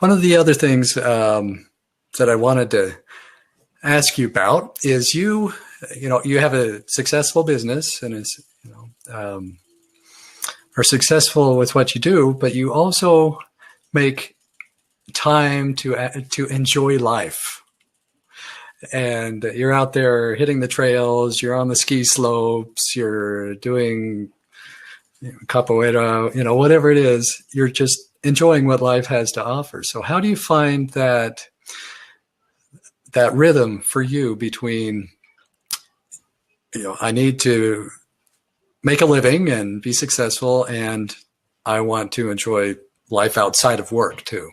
One of the other things that I wanted to ask you about is you have a successful business and are successful with what you do, but you also make time to enjoy life. And you're out there hitting the trails, you're on the ski slopes, you're doing capoeira, whatever it is, you're just enjoying what life has to offer. So how do you find that rhythm for you between, I need to make a living and be successful, and I want to enjoy life outside of work too?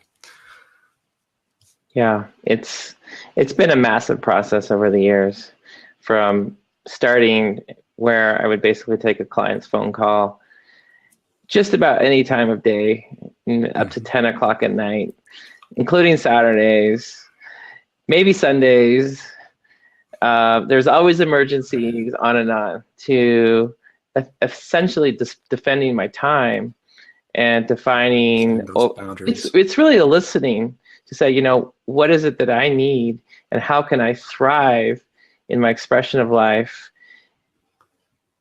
Yeah, it's been a massive process over the years, from starting where I would basically take a client's phone call just about any time of day, up to 10 o'clock at night, including Saturdays, maybe Sundays. There's always emergencies, on and on, to essentially defending my time and defining boundaries. It's really a listening to say, what is it that I need and how can I thrive in my expression of life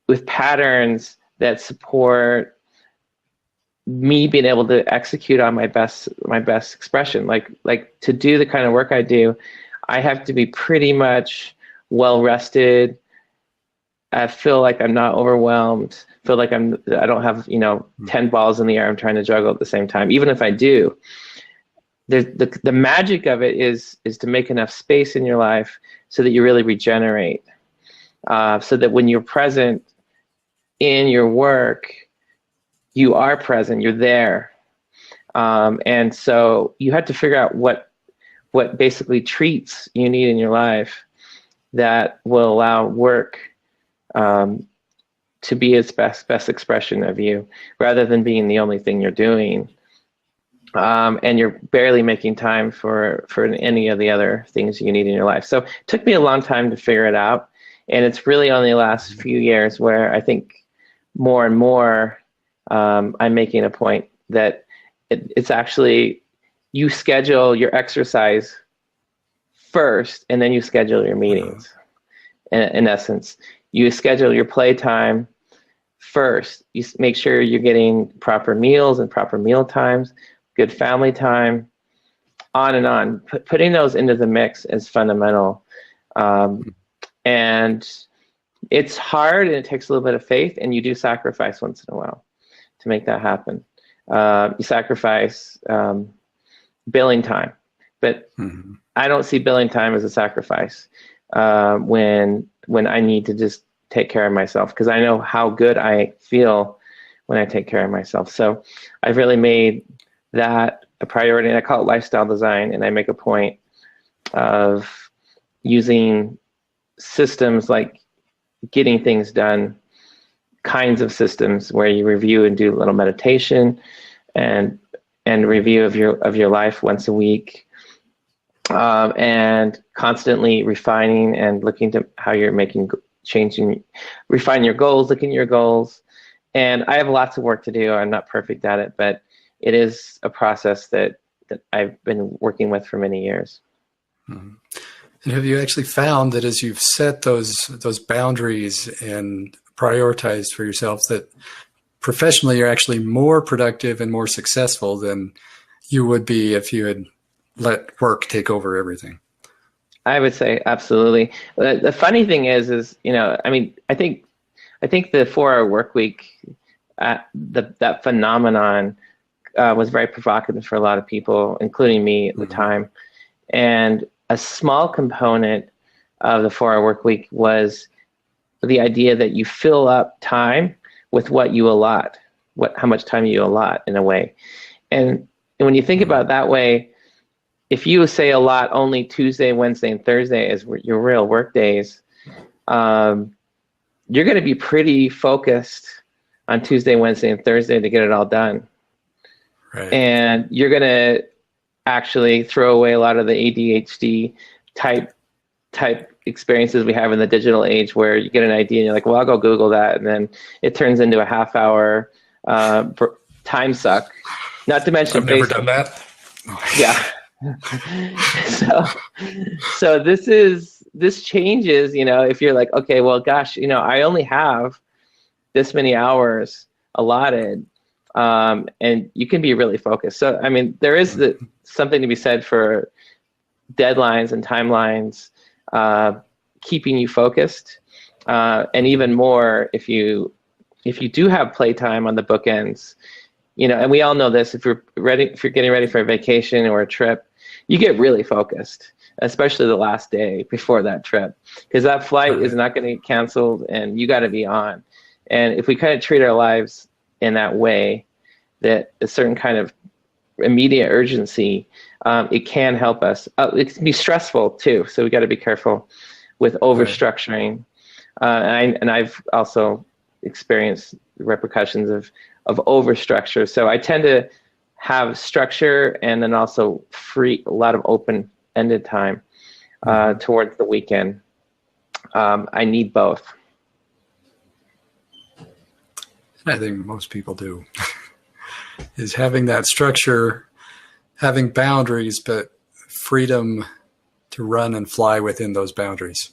with patterns that support me being able to execute on my best expression. Like to do the kind of work I do, I have to be pretty much well rested. I feel like I'm not overwhelmed. Feel like I don't have 10 balls in the air I'm trying to juggle at the same time. Even if I do, the magic of it is to make enough space in your life so that you really regenerate. So that when you're present in your work, you are present. You're there, and so you have to figure out what basically treats you need in your life that will allow work to be its best expression of you, rather than being the only thing you're doing, and you're barely making time for any of the other things you need in your life. So it took me a long time to figure it out, and it's really only the last few years where I think more and more I'm making a point that it's actually, you schedule your exercise first, and then you schedule your meetings. In essence, you schedule your playtime first. You make sure you're getting proper meals and proper meal times, good family time, on and on. Putting those into the mix is fundamental. And it's hard, and it takes a little bit of faith, and you do sacrifice once in a while to make that happen. You sacrifice billing time, but I don't see billing time as a sacrifice when I need to just take care of myself, because I know how good I feel when I take care of myself. So I've really made that a priority, and I call it lifestyle design, and I make a point of using systems like getting things done kinds of systems, where you review and do a little meditation and review of your life once a week, and constantly refining and looking to how you're refine your goals, looking at your goals. And I have lots of work to do. I'm not perfect at it, but it is a process that I've been working with for many years. Mm-hmm. And have you actually found that as you've set those boundaries and prioritized for yourself, that professionally you're actually more productive and more successful than you would be if you had let work take over everything? I would say absolutely. The funny thing is I think the 4-hour work week, that phenomenon was very provocative for a lot of people, including me at the time. And a small component of the 4-hour work week was the idea that you fill up time with what you allot, how much time you allot, in a way. And when you think about it that way, if you say allot only Tuesday, Wednesday, and Thursday as your real work days, you're going to be pretty focused on Tuesday, Wednesday, and Thursday to get it all done. Right. And you're going to actually throw away a lot of the ADHD type experiences we have in the digital age, where you get an idea and you're like, well, I'll go Google that, and then it turns into a half-hour time suck. Not to mention, I've never done that. Yeah. so this changes, if you're like, okay, well, gosh, I only have this many hours allotted, and you can be really focused. So, I mean, there is something to be said for deadlines and timelines, keeping you focused, and even more if you do have playtime on the bookends. And we all know this. If you're getting ready for a vacation or a trip, you get really focused, especially the last day before that trip, because that flight is not going to get canceled, and you got to be on. And if we kind of treat our lives in that way, that a certain kind of immediate urgency, it can help us. It can be stressful too, so we got to be careful with overstructuring. And I've also experienced repercussions of overstructure. So I tend to have structure and then also a lot of open-ended time towards the weekend. I need both. I think most people do. Is having that structure, having boundaries, but freedom to run and fly within those boundaries.